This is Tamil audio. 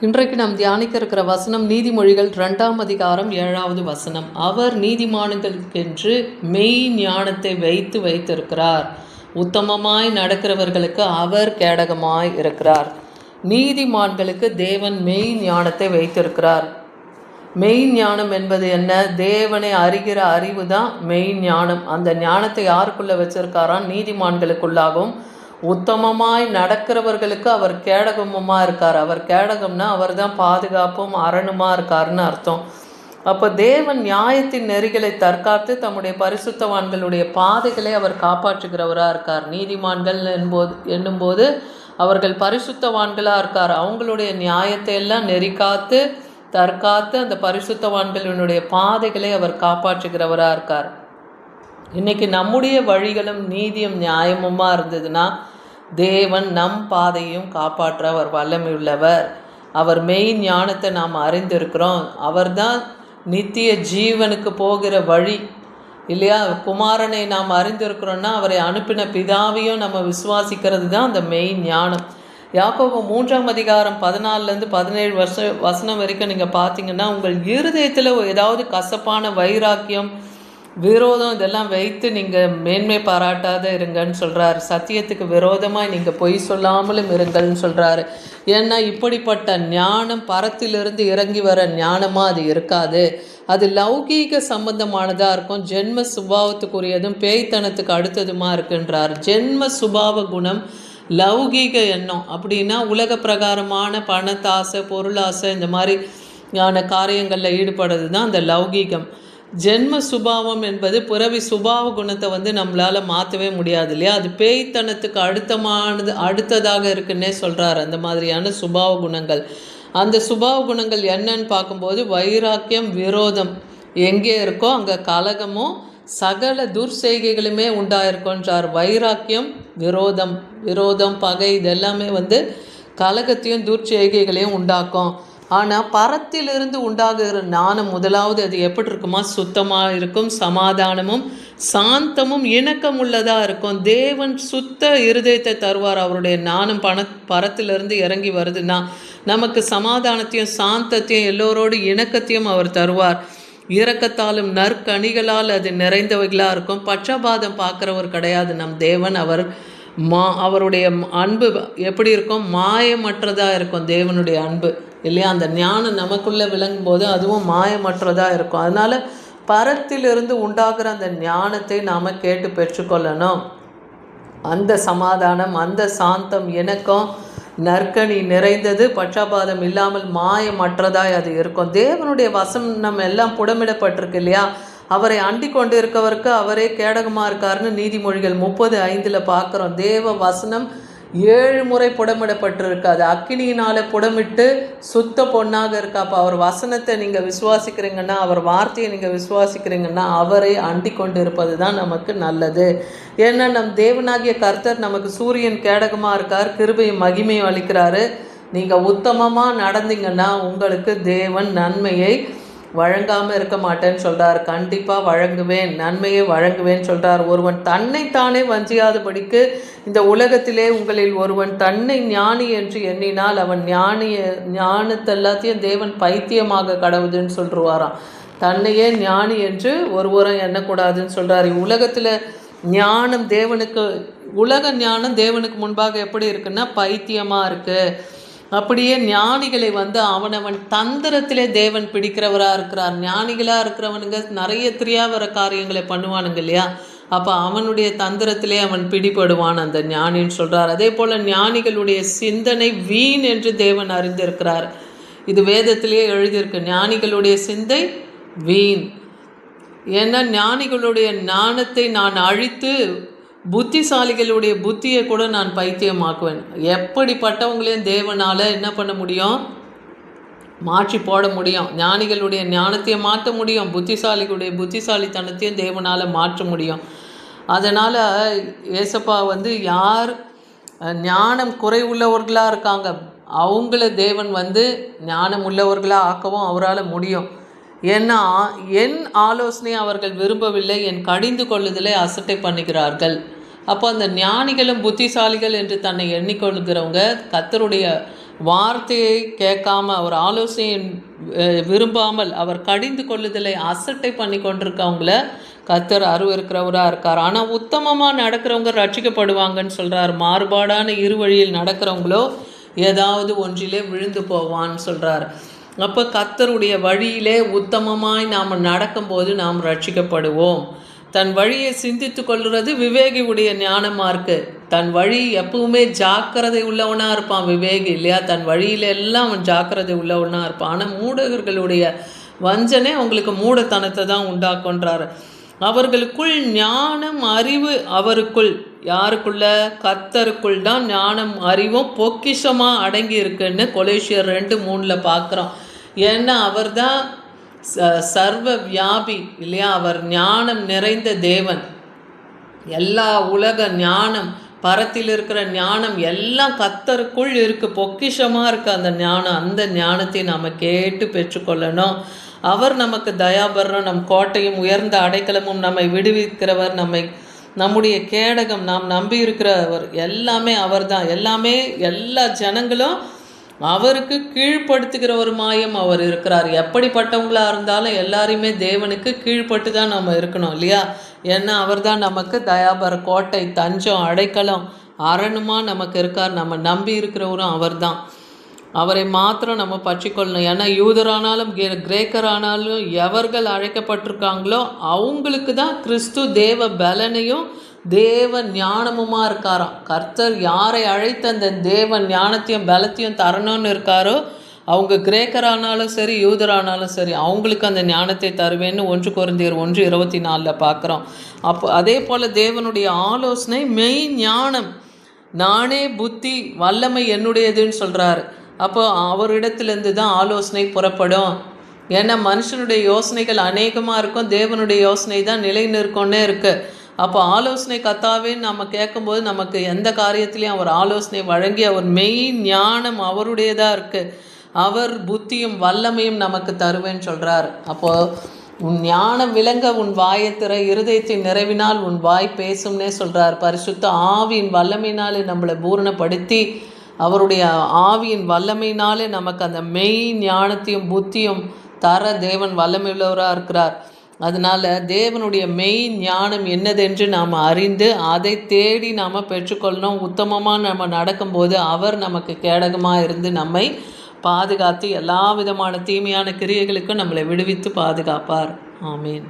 இன்றைக்கு நாம் தியானிக்க இருக்கிற வசனம் நீதிமொழிகள் 2ஆம் அதிகாரம் 7வது வசனம். அவர் நீதிமான்களுக்கென்று மெய் ஞானத்தை வைத்திருக்கிறார். உத்தமமாய் நடக்கிறவர்களுக்கு அவர் கேடகமாய் இருக்கிறார். நீதிமான்களுக்கு தேவன் மெய் ஞானத்தை வைத்திருக்கிறார். மெய் ஞானம் என்பது என்ன? தேவனை அறிகிற அறிவு தான் மெய் ஞானம். அந்த ஞானத்தை யாருக்குள்ளே வச்சிருக்காராம்? நீதிமான்களுக்குள்ளாகவும் உத்தமமாய் நடக்கிறவர்களுக்கு அவர் கேடகமுமா இருக்கார். அவர் கேடகம்னா அவர் தான் பாதுகாப்பும் அரணுமா இருக்காருன்னு அர்த்தம். அப்போ தேவன் நியாயத்தின் நெறிகளை தற்காத்து தம்முடைய பரிசுத்தவான்களுடைய பாதைகளை அவர் காப்பாற்றுகிறவராக இருக்கார். நீதிமான்கள் என்னும்போது அவர்கள் பரிசுத்தவான்களாக இருக்கார். அவங்களுடைய நியாயத்தை எல்லாம் நெறிக்காத்து தற்காத்து அந்த பரிசுத்தவான்களினுடைய பாதைகளை அவர் காப்பாற்றுகிறவராக இருக்கார். இன்றைக்கி நம்முடைய வழிகளும் நீதியும் நியாயமுமா இருந்ததுன்னா தேவன் நம் பாதையும் காப்பாற்ற அவர் வல்லமையுள்ளவர். அவர் மெய் ஞானத்தை நாம் அறிந்திருக்கிறோம். அவர் தான் நித்திய ஜீவனுக்கு போகிற வழி இல்லையா? குமாரனை நாம் அறிந்திருக்கிறோன்னா அவரை அனுப்பின பிதாவையும் நம்ம விசுவாசிக்கிறது தான் அந்த மெய் ஞானம். யாக்கோபு 3ஆம் அதிகாரம் 14லேருந்து 17 வசனம் வரைக்கும் நீங்கள் பார்த்தீங்கன்னா, உங்கள் இருதயத்தில் ஏதாவது கசப்பான வைராக்கியம் விரோதம் இதெல்லாம் வைத்து நீங்கள் மேன்மை பாராட்டாத இருங்கன்னு சொல்கிறார். சத்தியத்துக்கு விரோதமாக நீங்கள் பொய் சொல்லாமலும் இருங்கள்னு சொல்கிறாரு. ஏன்னா இப்படிப்பட்ட ஞானம் பரத்திலிருந்து இறங்கி வர ஞானமாக அது இருக்காது. அது லௌகீக சம்பந்தமானதாக இருக்கும். ஜென்ம சுபாவத்துக்குரியதும் பேய்த்தனத்துக்கு அடுத்ததுமா இருக்குன்றார். ஜென்ம சுபாவ குணம் லௌகீக எண்ணம் அப்படின்னா உலக பிரகாரமான பணத்தாசை பொருளாசை இந்த மாதிரியான காரியங்களில் ஈடுபடுறது தான் அந்த லௌகீகம். ஜென்ம சுபாவம் என்பது பிறவி சுபாவ குணத்தை நம்மளால் மாற்றவே முடியாது இல்லையா? அது பேய்த்தனத்துக்கு அடுத்ததாக இருக்குன்னே சொல்கிறார். அந்த மாதிரியான சுபாவ குணங்கள், அந்த சுபாவ குணங்கள் என்னன்னு பார்க்கும்போது வைராக்கியம் விரோதம் எங்கே இருக்கோ அங்கே கலகமும் சகல துர்செய்கைகளுமே உண்டாயிருக்கோன்றார். வைராக்கியம் விரோதம் பகை இதெல்லாமே கலகத்தையும் துர்ச்செய்கைகளையும் உண்டாக்கும். ஆனால் பரத்திலிருந்து உண்டாகிற ஞானம் முதலாவது அது எப்படி இருக்குமா? சுத்தமாக இருக்கும், சமாதானமும் சாந்தமும் இணக்கம் உள்ளதாக இருக்கும். தேவன் சுத்த இருதயத்தை தருவார். அவருடைய ஞானம் பரத்திலிருந்து இறங்கி வருதுன்னா நமக்கு சமாதானத்தையும் சாந்தத்தையும் எல்லோரோடு இணக்கத்தையும் அவர் தருவார். இரக்கத்தாலும் நற்கனிகளால் அது நிறைந்தவைகளாக இருக்கும். பட்சபாதம் பார்க்குறவர் கிடையாது நம் தேவன். அவருடைய அன்பு எப்படி இருக்கும்? மாயமற்றதாக இருக்கும் தேவனுடைய அன்பு இல்லையா? அந்த ஞானம் நமக்குள்ளே விளங்கும் போது அதுவும் மாயமற்றதாக இருக்கும். அதனால் பரத்திலிருந்து உண்டாகிற அந்த ஞானத்தை நாம் கேட்டு பெற்றுக்கொள்ளணும். அந்த சமாதானம், அந்த சாந்தம், இணக்கம், நற்கனி நிறைந்தது, பட்சபாதம் இல்லாமல் மாயமற்றதாய் அது இருக்கும். தேவனுடைய வசனம் எல்லாம் புடமிடப்பட்டிருக்கு இல்லையா? அவரை அண்டி கொண்டு இருக்கவருக்கு அவரே கேடகமாக இருக்காருன்னு நீதிமொழிகள் 30:5 பார்க்குறோம். தேவ வசனம் 7 முறை புடமிடப்பட்டிருக்கு. அது அக்கினியினால் புடமிட்டு சுத்த பொண்ணாக இருக்கா. அப்போ அவர் வசனத்தை நீங்கள் விசுவாசிக்கிறீங்கன்னா, அவர் வார்த்தையை நீங்கள் விசுவாசிக்கிறீங்கன்னா அவரை அண்டி கொண்டு இருப்பது தான் நமக்கு நல்லது. ஏன்னா நம் தேவனாகிய கர்த்தர் நமக்கு சூரியன் கேடகமாக இருக்கார், கிருபையும் மகிமையும் அளிக்கிறாரு. நீங்கள் உத்தமமாக நடந்தீங்கன்னா உங்களுக்கு தேவன் நன்மையை வழங்காமல் இருக்க மாட்டேன்னு சொல்கிறார். கண்டிப்பாக வழங்குவேன், நன்மையை வழங்குவேன்னு சொல்கிறார். ஒருவன் தன்னைத்தானே வஞ்சியாதபடிக்கு இந்த உலகத்திலே உங்களில் ஒருவன் தன்னை ஞானி என்று எண்ணினால் அவன் ஞானத்தை எல்லாத்தையும் தேவன் பைத்தியமாக கடவுதுன்னு சொல்லுவாராம். தன்னையே ஞானி என்று ஒருவரும் எண்ணக்கூடாதுன்னு சொல்கிறார். உலகத்தில் ஞானம் உலக ஞானம் தேவனுக்கு முன்பாக எப்படி இருக்குன்னா பைத்தியமாக இருக்குது. அப்படியே ஞானிகளை அவனவன் தந்திரத்திலே தேவன் பிடிக்கிறவராக இருக்கிறார். ஞானிகளாக இருக்கிறவனுங்க நிறைய திரியாவர காரியங்களை பண்ணுவானுங்க இல்லையா? அப்போ அவனுடைய தந்திரத்திலே அவன் பிடிபடுவான் அந்த ஞானின்னு சொல்கிறார். அதே போல் ஞானிகளுடைய சிந்தனை வீண் என்று தேவன் அறிந்திருக்கிறார். இது வேதத்திலேயே எழுதியிருக்கு. ஞானிகளுடைய சிந்தை வீண். ஏன்னா ஞானிகளுடைய ஞானத்தை நான் அழித்து புத்திசாலிகளுடைய புத்தியை கூட நான் பைத்தியமாக்குவேன். எப்படிப்பட்டவங்களையும் தேவனால் என்ன பண்ண முடியும்? மாற்றி போட முடியும். ஞானிகளுடைய ஞானத்தையும் மாற்ற முடியும், புத்திசாலிகளுடைய புத்திசாலித்தனத்தையும் தேவனால் மாற்ற முடியும். அதனால் ஏசப்பா யார் ஞானம் குறை உள்ளவர்களாக இருக்காங்க அவங்கள தேவன் ஞானம் உள்ளவர்களாக ஆக்கவும் அவரால் முடியும். ஏன்னா என் ஆலோசனை அவர்கள் விரும்பவில்லை, என் கடிந்து கொள்ளுதலை அசட்டை பண்ணுகிறார்கள். அப்போ அந்த ஞானிகளும் புத்திசாலிகள் என்று தன்னை எண்ணிக்கொள்கிறவங்க கர்த்தருடைய வார்த்தையை கேட்காம, அவர் ஆலோசனையை விரும்பாமல் அவர் கடிந்து கொள்ளுதலை அசட்டை பண்ணி கொண்டிருக்கவங்கள கர்த்தர் அருவருக்கிறவராக இருக்கார். ஆனால் உத்தமமாக நடக்கிறவங்க ரட்சிக்கப்படுவாங்கன்னு சொல்கிறார். மாறுபாடான இருவழியில் நடக்கிறவங்களோ ஏதாவது ஒன்றிலே விழுந்து போவான்னு சொல்கிறார். அப்போ கர்த்தருடைய வழியிலே உத்தமமாய் நாம் நடக்கும்போது நாம் ரட்சிக்கப்படுவோம். தன் வழியை சிந்தித்து கொள்கிறது விவேகியுடைய ஞானமாக இருக்குது. தன் வழி எப்பவுமே ஜாக்கிரதை உள்ளவனாக இருப்பான் விவேகி, இல்லையா? தன் வழியில எல்லாம் அவன் ஜாக்கிரதை உள்ளவனாக இருப்பான். ஆனால் மூடர்களுடைய வஞ்சனை அவங்களுக்கு மூடத்தனத்தை தான் உண்டாக்குன்றார். அவர்களுக்குள் ஞானம் அறிவு, அவருக்குள், யாருக்குள்ள? கர்த்தருக்குள் தான் ஞானம் அறிவும் பொக்கிஷமாக அடங்கி இருக்குன்னு கொலேசியர் 2:3 பார்க்குறோம். ஏன்னா அவர் தான் சர்வ வியாபி, இல்லையா? அவர் ஞானம் நிறைந்த தேவன். எல்லா உலக ஞானம், பரத்தில் இருக்கிற ஞானம் எல்லாம் கர்த்தருக்குள் இருக்குது, பொக்கிஷமாக இருக்குது அந்த ஞானம். அந்த ஞானத்தை நாம் கேட்டு பெற்றுக்கொள்ளணும். அவர் நமக்கு தயாபரம், நம் கோட்டையும் உயர்ந்த அடைக்கலமும், நம்மை விடுவிக்கிறவர், நம்முடைய கேடகம், நாம் நம்பி இருக்கிறவர், எல்லாமே அவர் தான். எல்லாமே எல்லா ஜனங்களும் அவருக்கு கீழ்ப்படுத்துகிற ஒரு மாயம் அவர் இருக்கிறார். எப்படிப்பட்டவங்களாக இருந்தாலும் எல்லாரையுமே தேவனுக்கு கீழ்பட்டு தான் நம்ம இருக்கணும், இல்லையா? ஏன்னா அவர் தான் நமக்கு தயாபர கோட்டை, தஞ்சம், அடைக்கலம், அரணுமா நமக்கு இருக்கார். நம்ம நம்பி இருக்கிறவரும் அவர் தான். அவரை மாத்திரம் நம்ம பற்றிக்கொள்ளணும். ஏன்னா யூதரானாலும் கிரேக்கரானாலும் எவர்கள் அழைக்கப்பட்டிருக்காங்களோ அவங்களுக்கு தான் கிறிஸ்து தேவ பலனையும் தேவ ஞானமுமா இருக்காராம். கர்த்தர் யாரை அழைத்து அந்த தேவ ஞானத்தையும் பலத்தையும் தரணும்னு இருக்காரோ அவங்க கிரேக்கரானாலும் சரி யூதரானாலும் சரி அவங்களுக்கு அந்த ஞானத்தை தருவேன்னு 1 கொரிந்தியர் 1:24 பார்க்குறோம். அப்போ அதே போல் தேவனுடைய ஆலோசனை மெய் ஞானம், நானே புத்தி வல்லமை என்னுடையதுன்னு சொல்கிறாரு. அப்போ அவரிடத்துலேருந்து தான் ஆலோசனை புறப்படும். ஏன்னா மனுஷனுடைய யோசனைகள் அநேகமாக இருக்கும், தேவனுடைய யோசனை தான் நிலை நிற்கொன்னே இருக்குது. அப்போ ஆலோசனை கர்த்தாவேன்னு நம்ம கேட்கும்போது நமக்கு எந்த காரியத்திலையும் அவர் ஆலோசனை வழங்கி அவர் மெய் ஞானம் அவருடையதாக இருக்குது. அவர் புத்தியும் வல்லமையும் நமக்கு தருவேன்னு சொல்கிறார். அப்போது உன் ஞானம் விளங்க உன் வாயத்திற, இருதயத்தின் நிறைவினால் உன் வாய் பேசும்னே சொல்கிறார். பரிசுத்த ஆவியின் வல்லமையினாலே நம்மளை பூரணப்படுத்தி அவருடைய ஆவியின் வல்லமையினாலே நமக்கு அந்த மெய் ஞானத்தையும் புத்தியும் தர தேவன் வல்லமையுள்ளவராக இருக்கிறார். அதனால் தேவனுடைய மெய் ஞானம் என்னதென்று நாம் அறிந்து அதை தேடி நாம் பெற்றுக்கொள்ளணும். உத்தமமாக நம்ம நடக்கும்போது அவர் நமக்கு கேடகமாக இருந்து நம்மை பாதுகாத்து எல்லா விதமான தீமையான கிரியைகளுக்கும் நம்மளை விடுவித்து பாதுகாப்பார். ஆமீன்.